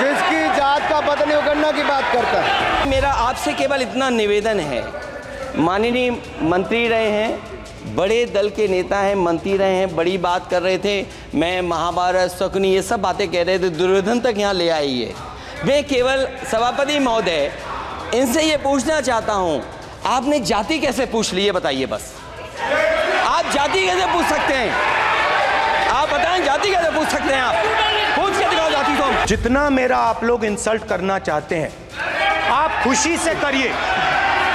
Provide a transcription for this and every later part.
जिसकी जात का पता नहीं वो गन्ना की बात करता है। मेरा आपसे केवल इतना निवेदन है, माननीय मंत्री रहे हैं, बड़े दल के नेता हैं, मंत्री रहे हैं, बड़ी बात कर रहे थे, मैं महाभारत शकुनी ये सब बातें कह रहे थे, दुर्योधन तक यहाँ ले आई है। मैं केवल सभापति महोदय इनसे ये पूछना चाहता हूँ, आपने जाति कैसे पूछ ली है बताइए बस। आप जाति कैसे पूछ सकते हैं? आप बताएं जाति कैसे पूछ सकते हैं? आप पूछ के दिखाओ जाति को। जितना मेरा आप लोग इंसल्ट करना चाहते हैं आप खुशी से करिए,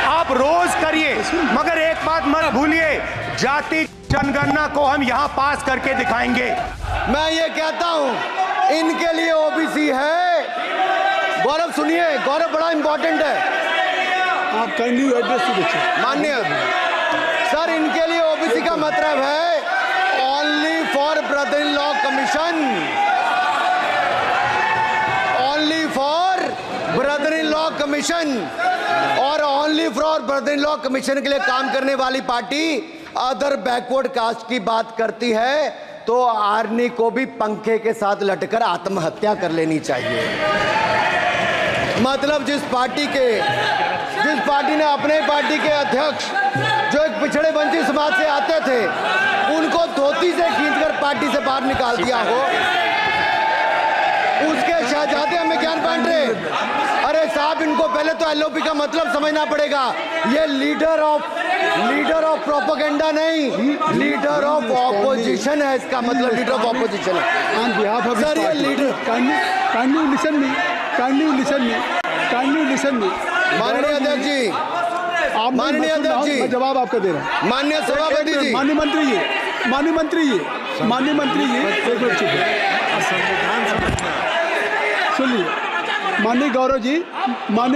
आप रोज करिए, मगर एक बात मत भूलिए, जाति जनगणना को हम यहाँ पास करके दिखाएंगे। मैं ये कहता हूँ इनके लिए ओबीसी है। गौरव सुनिए, गौरव बड़ा इंपॉर्टेंट है। आप काइंडली एड्रेस टू देखिए। माननीय सर, इनके लिए ओबीसी का मतलब है only for brother in law commission, only for brother in law commission. और only for brother in law commission के लिए काम करने वाली पार्टी अदर बैकवर्ड कास्ट की बात करती है तो आर्मी को भी पंखे के साथ लटकर आत्महत्या कर लेनी चाहिए। मतलब जिस पार्टी ने अपने पार्टी के अध्यक्ष जो एक पिछड़े वंचित समाज से आते थे उनको धोती से खींचकर पार्टी से बाहर निकाल दिया हो, उसके शहजादे हमें ज्ञान बांट रहे। अरे साहब, इनको पहले तो एलओपी का मतलब समझना पड़ेगा। ये लीडर ऑफ प्रोपेगेंडा नहीं, लीडर ऑफ ऑपोजिशन है। इसका मतलब लीडर ऑफ ऑपोजिशन है। ऑन बिहाफ ऑफ सर, ये लीडर काइंडली लिसन मी। माननीय अध्यक्ष जी, माननीय अध्यक्ष जी, मैं जवाब आपको दे रहा हूँ। माननीय सभापति जी, माननीय मंत्री जी, एक मिनट चुप सुनिए। माननीय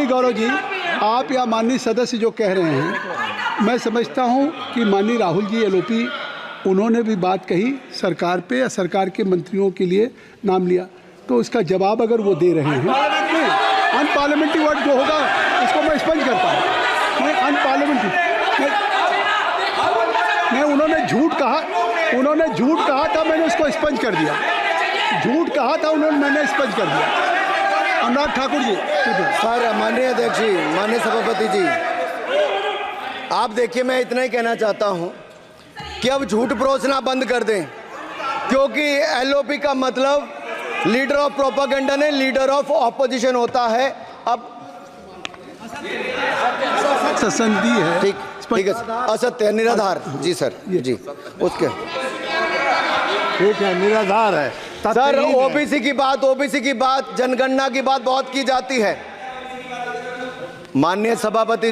गौरव जी, आप या माननीय सदस्य जो कह रहे हैं, मैं समझता हूं कि माननीय राहुल जी एलओपी उन्होंने भी बात कही सरकार पे या सरकार के मंत्रियों के लिए नाम लिया, तो उसका जवाब अगर वो दे रहे हैं, अनपार्लियामेंट्री वर्ड जो होगा उसको मैं स्पंज करता हूँ। मैं अनपार्लियामेंट्री मैं उन्होंने झूठ कहा था, मैंने उसको स्पंज कर दिया। झूठ कहा था उन्होंने, मैंने स्पंज कर दिया। अनुराग ठाकुर जी। सर, माननीय अध्यक्ष जी, माननीय सभापति जी, आप देखिए, मैं इतना ही कहना चाहता हूं कि अब झूठ परोसना बंद कर दें, क्योंकि एलओपी का मतलब लीडर ऑफ प्रोपेगेंडा नहीं, लीडर ऑफ ऑपोजिशन होता है। अब संधि है, ठीक है, असत्य निराधार। जी सर, जी उसके ठीक है, निराधार है सर। ओबीसी की बात, जनगणना की बात बहुत की जाती है। माननीय सभापति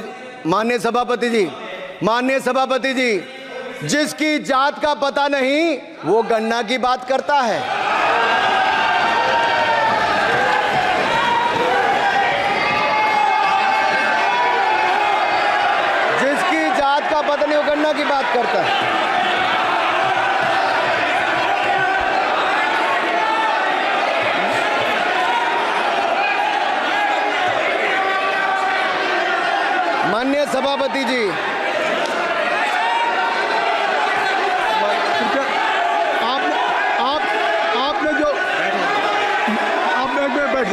जी, जिसकी जात का पता नहीं वो गन्ना की बात करता है। जिसकी जात का पता नहीं वो गन्ना की बात करता है। माननीय सभापति जी, आपने जो आप बैठ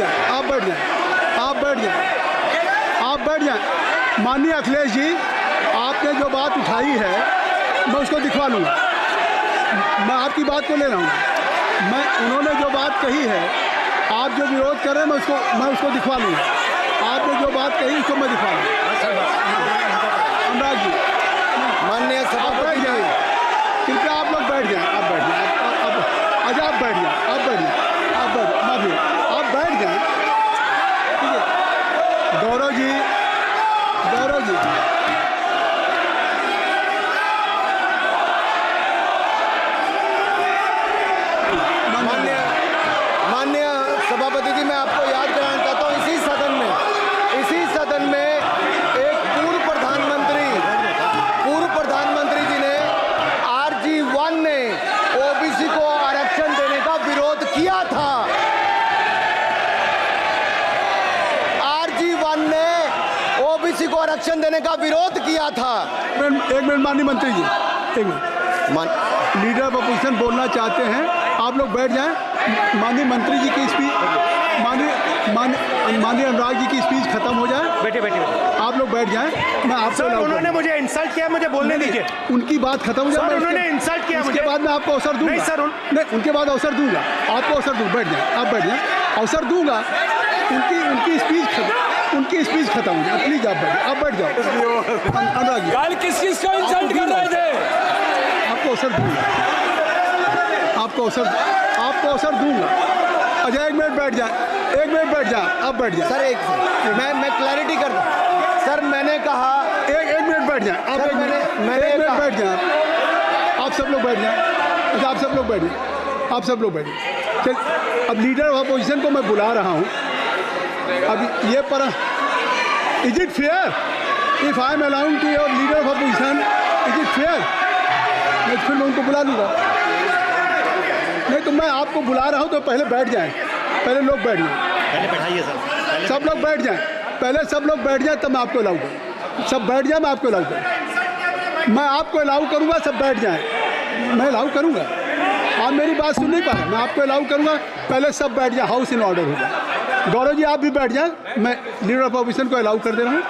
जाएं। माननीय अखिलेश जी, आपने जो बात उठाई है मैं उसको दिखवा लूँगा। मैं आपकी बात को ले रहा हूँ। उन्होंने जो बात कही है, आप जो विरोध कर रहे हैं, मैं उसको दिखवा लूँगा। आपने जो बात कही उसको मैं दिखा लूँगा। अनुराग जी, माननीय सभापति जी, कृपया आप लोग बैठ जाएं। आप बैठ जाएं। अच्छा, आप बैठ जाएं। ठीक है। गौरव जी, माननीय सभापति जी, मैं आपको याद कराना चाहता हूँ, इसी सदन में एक पूर्व प्रधानमंत्री जी ने RG1 ने ओबीसी को आरक्षण देने का विरोध किया था। RG1 ने ओबीसी को आरक्षण देने का विरोध किया था। एक मिनट माननीय मंत्री जी, एक मिनट। लीडर ऑफ अपोजिशन बोलना चाहते हैं, आप लोग बैठ जाएं। माननीय मंत्री जी की स्पीच माननीय अनुराग जी की स्पीच खत्म हो जाए। बैठे बैठे बैठे। आप लोग बैठ जाएं, मैं आपको सर allow उन्होंने करूंगा। मुझे इंसल्ट किया, मुझे बोलने दीजिए। उनकी बात खत्म हो जाए। सर मैं उन्होंने इंसल्ट किया उसके मुझे। बाद मैं आपको अवसर दूंगा। नहीं सर नहीं, उनके बाद अवसर दूंगा, आपको अवसर दूंगा। बैठ जाए, आप बैठ जाए, अवसर दूंगा। उनकी स्पीच खत्म हो जाए। प्लीज आप बैठ जाओ। अनुराग जी, कल किस को इंसल्ट कर रहे थे? आपको अवसर दूंगा, आपको अवसर दूंगा। अजय एक मिनट बैठ जाए, आप बैठ जाए। सर एक मैं क्लैरिटी कर दूं। सर मैंने कहा एक मिनट बैठ जाए आप। सर, एक मैंने मिनट कहा- बैठ जाए आप सब लोग बैठ जाए। अच्छा, आप सब लोग बैठ जाए। चल, अब लीडर ऑफ अपोजिशन को मैं बुला रहा हूँ। अब ये पर is it fair if I am allowing to your leader of opposition, is it fair? मैं फिर मैं उनको बुला लूँगा। नहीं तो मैं आपको बुला रहा हूँ तो पहले बैठ जाएं, पहले लोग बैठ जाएं, पहले बैठाइए सर। सब लोग बैठ जाएं, पहले सब लोग बैठ जाएं तब मैं आपको अलाउ करूँ। सब बैठ जाए, मैं आपको अलाउ करूँ। मैं आपको अलाउ करूँगा, सब बैठ जाएं, मैं अलाउ करूँगा। आप मेरी बात सुन नहीं पा रहे, मैं आपको अलाउ करूँगा। पहले सब बैठ जाए, हाउस इन ऑर्डर हो जाए। गौरव जी आप भी बैठ जाएं, मैं लीडर ऑफ अपोजिशन को अलाउ कर दे रहा हूँ।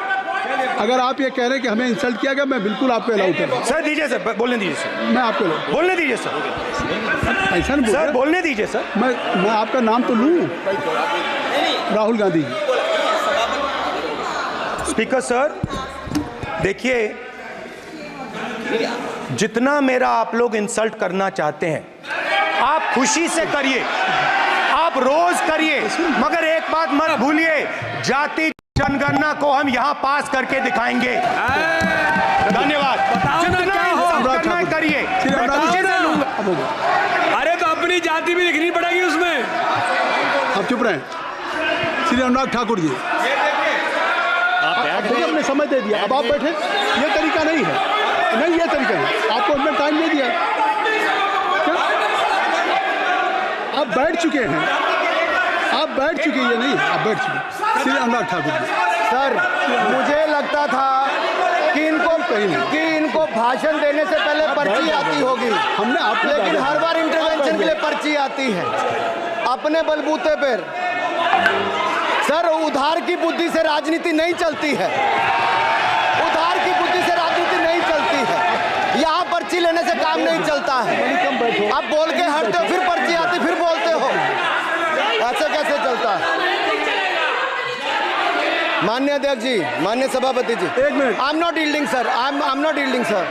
अगर आप ये कह रहे हैं कि हमें इंसल्ट किया गया, मैं बिल्कुल आपको अलाउ कर रहा हूँ। सर दीजिए सर, बोलने दीजिए सर। मैं आपको अलाउ बोलने दीजिए सर। ऐसा नहीं सर बोल बोलने दीजिए सर। मैं आपका नाम तो लूँ, राहुल गांधी जी। स्पीकर सर देखिए, जितना मेरा आप लोग इंसल्ट करना चाहते हैं आप खुशी से करिए, आप रोज करिए, मगर एक बात मत भूलिए, जाति जनगणना को हम यहां पास करके दिखाएंगे। धन्यवाद। जितना इंसल्ट करना है करिए, मैं खुशी से लूंगा। अरे तो अपनी जाति भी लिखनी पड़ेगी उसमें। आप चुप रहें। श्री अनुराग ठाकुर जी, देखिए हमने समय दे दिया, अब आप बैठे। ये तरीका नहीं है, नहीं ये तरीका है। आपको हमने टाइम दे दिया, आप बैठ चुके हैं, आप बैठ चुके हैं। ये नहीं, आप बैठ चुके। श्री अनुराग ठाकुर जी, सर मुझे लगता था कि इनको भाषण देने से पहले पर्ची आती होगी। हमने आपको लेकिन हर बार इंटरवेंशन के लिए पर्ची आती है अपने बलबूते पर। सर उधार की बुद्धि से राजनीति नहीं चलती है, उधार की बुद्धि से राजनीति नहीं चलती है। यहाँ पर्ची लेने से काम नहीं चलता है। आप बोल के हटते हो, फिर पर्ची आती, फिर बोलते हो, ऐसे कैसे चलता है? माननीय अध्यक्ष जी, माननीय सभापति जी, एक minute. I am not yielding sir, I am not yielding sir.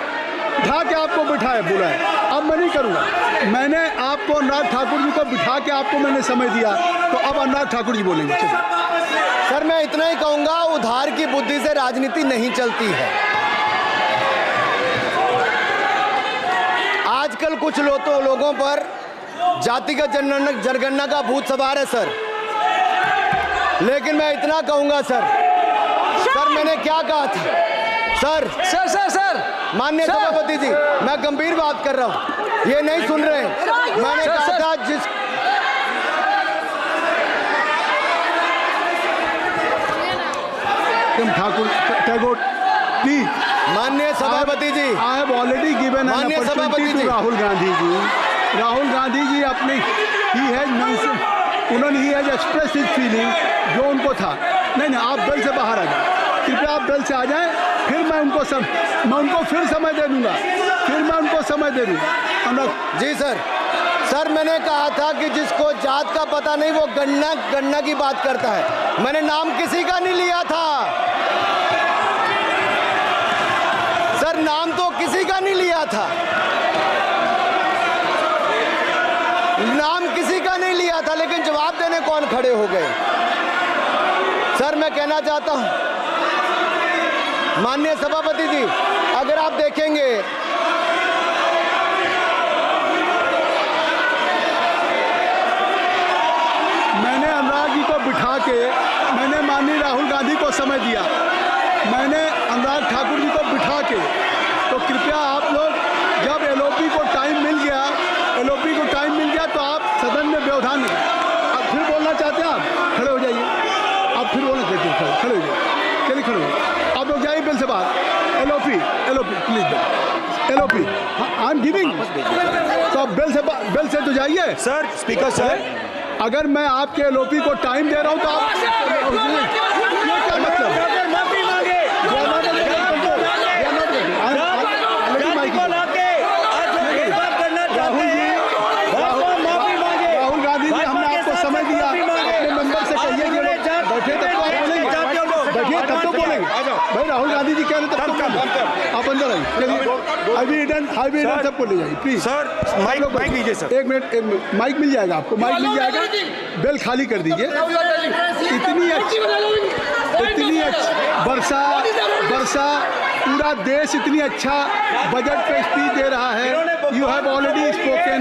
बिठा के आपको बिठाया, बोला है, अब मैं नहीं करूँगा। मैंने आपको अनुराग ठाकुर जी को बिठा के आपको मैंने समय दिया, तो अब अनुराग ठाकुर जी बोलेंगे। चलिए सर मैं इतना ही कहूंगा, उधार की बुद्धि से राजनीति नहीं चलती है। आजकल कुछ लोगों पर जातिगत जनगणना का भूत सवार है सर। लेकिन मैं इतना कहूंगा सर मैंने क्या कहा था सर माननीय सभापति जी, मैं गंभीर बात कर रहा हूं, ये नहीं सुन रहे। मैंने कहा था ठाकुर टैगोर प्लीज। माननीय सभापति जी, I have already given an माननीय सभापति अपॉर्चुनिटी जी। टू राहुल गांधी जी। राहुल गांधी जी अपनी उन्होंने ही हैज एक्सप्रेस हिज फीलिंग जो उनको था। नहीं आप बेल से बाहर आ जाए, कृपया आप बेल से आ जाएं, फिर मैं उनको फिर समय दे दूंगा। जी सर मैंने कहा था कि जिसको जात का पता नहीं वो गणना की बात करता है। मैंने नाम किसी का नहीं लिया था सर, नाम तो किसी का नहीं लिया था, नाम किसी का नहीं लिया था, लेकिन जवाब देने कौन खड़े हो गए। सर मैं कहना चाहता हूं माननीय सभापति जी, अगर आप देखेंगे मैंने अनुराग जी को बिठा के मैंने माननीय राहुल गांधी को समय दिया, मैंने अनुराग ठाकुर जी को बिठा के, तो कृपया आप लोग जब एलओपी को टाइम मिल गया तो आप सदन में व्यवधान नहीं। आप फिर बोलना चाहते हैं, आप खड़े हो जाइए, आप फिर बोलना चाहते हैं, खड़े हो जाइए, चलिए खड़े हो जाइए। आप लोग जाइए बिल से बाहर। LOP please, LOP I am giving, तो आप बेल से तो जाइए। सर स्पीकर सर अगर मैं आपके एलओपी को टाइम दे रहा हूं तो आप ये क्या मतलब है? राहुल गांधी जी, हमने आपको समय दिया, अपने मेंबर से कहिए कि बैठे तब तो आप बोलेंगे, बैठिए तब तो बोलेंगे भाई। राहुल गांधी जी कह रहे तब तो आप अंदर आइए। हाईवे सबको ले जाइए प्लीज। सर माइक लीजिए सर। एक मिनट माइक मिल जाएगा आपको, माइक मिल जाएगा। बेल खाली कर दीजिए। इतनी अच्छी वर्षा पूरा देश इतनी अच्छा बजट पे स्पीच दे रहा है। You have already spoken.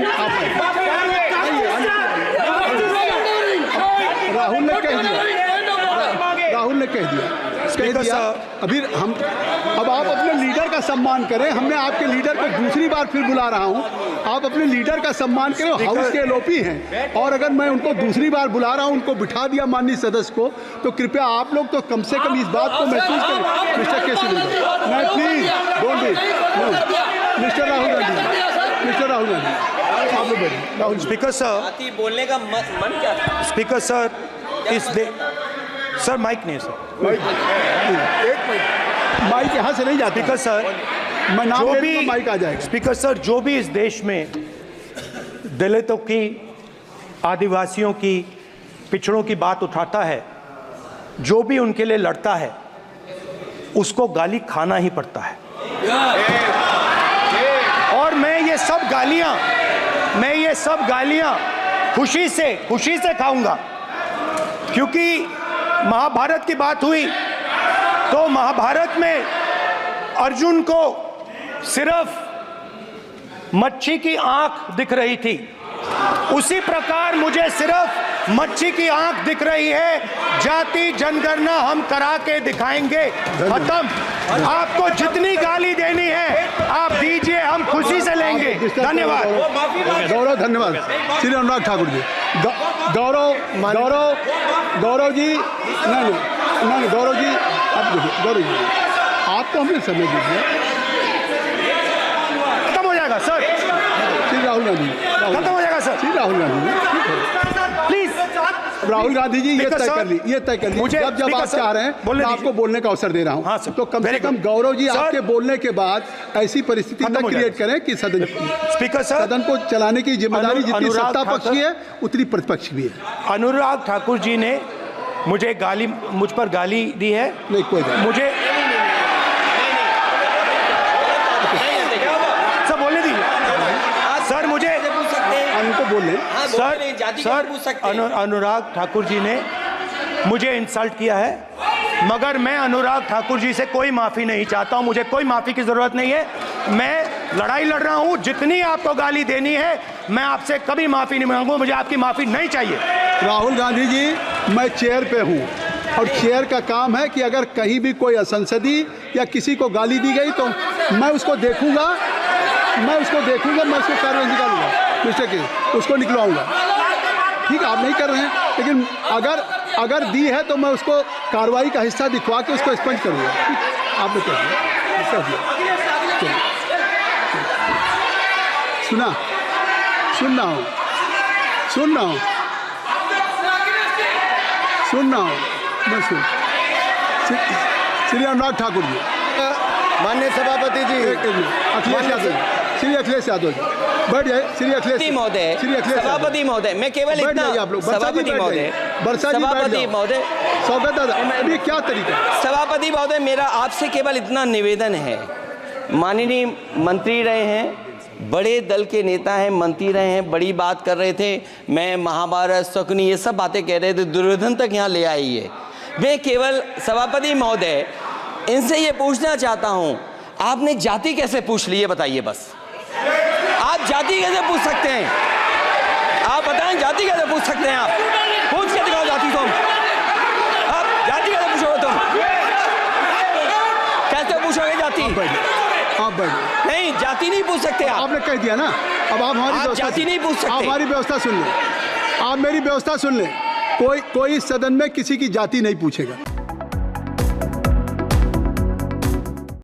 Rahul ने कह दिया अभी हम अब आप अपने लीडर का सम्मान करें। हमने आपके लीडर को दूसरी बार फिर बुला रहा हूं, आप अपने लीडर का सम्मान करें। हाउस के एलओपी हैं और अगर मैं उनको दूसरी बार बुला रहा हूं, उनको बिठा दिया माननीय सदस्य को, तो कृपया आप लोग तो कम से कम इस बात को महसूस करें। मिस्टर केसी नहीं, please don't be mister Rahul Gandhi, आप लोग बैठिए। राहुल स्पीकर सर, बोलने का मन क्या था? स्पीकर सर, सर माइक नहीं सर, माइक यहाँ से नहीं जाता। स्पीकर सर, मैं नाम जो ले भी लूँगा, माइक आ जाएगा। स्पीकर सर, जो भी इस देश में दलितों की, आदिवासियों की, पिछड़ों की बात उठाता है, जो भी उनके लिए लड़ता है, उसको गाली खाना ही पड़ता है। और मैं ये सब गालियां खुशी से खाऊंगा, क्योंकि महाभारत की बात हुई तो महाभारत में अर्जुन को सिर्फ मच्छी की आंख दिख रही थी, उसी प्रकार मुझे सिर्फ मच्छी की आंख दिख रही है। जाति जनगणना हम करा के दिखाएंगे। खत्म। आपको जितनी गाली देनी है आप दीजिए, हम खुशी से लेंगे। धन्यवाद। गौरव, धन्यवाद। श्री अनुराग ठाकुर जी। गौरव जी, नहीं गौरव जी, आप देखिए। गौरव जी, आपको हमने समय दीजिए। खत्म हो जाएगा सर। श्री राहुल गांधी, खत्म हो जाएगा सर। श्री राहुल गांधी, प्लीज राहुल गांधी जी, ये तय कर ली। मुझे जब आप चाह रहे हैं तो आपको बोलने का अवसर दे रहा हूं। हाँ सर, तो कम से कम गौरव जी, आपके बोलने के बाद ऐसी परिस्थिति न क्रिएट करें कि सदन को चलाने की जिम्मेदारी जितनी सत्ता पक्ष की है उतनी प्रतिपक्ष भी है। अनुराग ठाकुर जी ने मुझ पर गाली दी है। नहीं, कोई बात नहीं। मुझे सब बोलने दीजिए सर। मुझे उनको बोले सर, अनुराग ठाकुर जी ने मुझे इंसल्ट किया है, मगर मैं अनुराग ठाकुर जी से कोई माफ़ी नहीं चाहता हूं। मुझे कोई माफ़ी की ज़रूरत नहीं है। मैं लड़ाई लड़ रहा हूं। जितनी आपको गाली देनी है मैं आपसे कभी माफ़ी नहीं मांगूंगा। मुझे आपकी माफ़ी नहीं चाहिए। राहुल गांधी जी, मैं चेयर पे हूँ और चेयर का काम है कि अगर कहीं भी कोई असंसदीय या किसी को गाली दी गई तो मैं उसको देखूंगा, मैं उसको कार्रवाई निकालूंगा, मिस्टर के उसको निकलवाऊंगा। ठीक है, आप नहीं कर रहे हैं, लेकिन अगर दी है तो मैं उसको कार्रवाई का हिस्सा दिखवा के उसको स्पंज करूंगा। आपने कर दिया। सुन रहा हूँ मैं श्री अनुराग ठाकुर जी, माननीय सभापति जी, श्री अखिलेश यादव जी, बैठ जाए। श्री अखिलेश महोदय, सभापति महोदय, मैं केवल इतना, सभापति महोदय, स्वागत दादा, अभी क्या तरीका है? सभापति महोदय, मेरा आपसे केवल इतना निवेदन है। माननीय मंत्री रहे हैं, बड़े दल के नेता हैं, मंत्री रहे हैं, बड़ी बात कर रहे थे। मैं महाभारत, शकुनी, ये सब बातें कह रहे थे, दुर्योधन तक यहाँ ले आई है। मैं केवल सभापति महोदय इनसे ये पूछना चाहता हूँ, आपने जाति कैसे पूछ ली है बताइए बस। आप जाति कैसे पूछ सकते हैं? आप बताएं, जाति कैसे पूछ सकते हैं? आप पूछ के दिखाओ जाति तुम। आप जाति कैसे पूछोगे तुम? कैसे पूछोगे जाति? आप बैठ नहीं, जाति नहीं पूछ सकते आप। आपने कह दिया ना, अब आप हमारी जाति नहीं पूछ सकते। आप हमारी व्यवस्था सुन लें, आप मेरी व्यवस्था सुन लें। कोई सदन में किसी की जाति नहीं पूछेगा।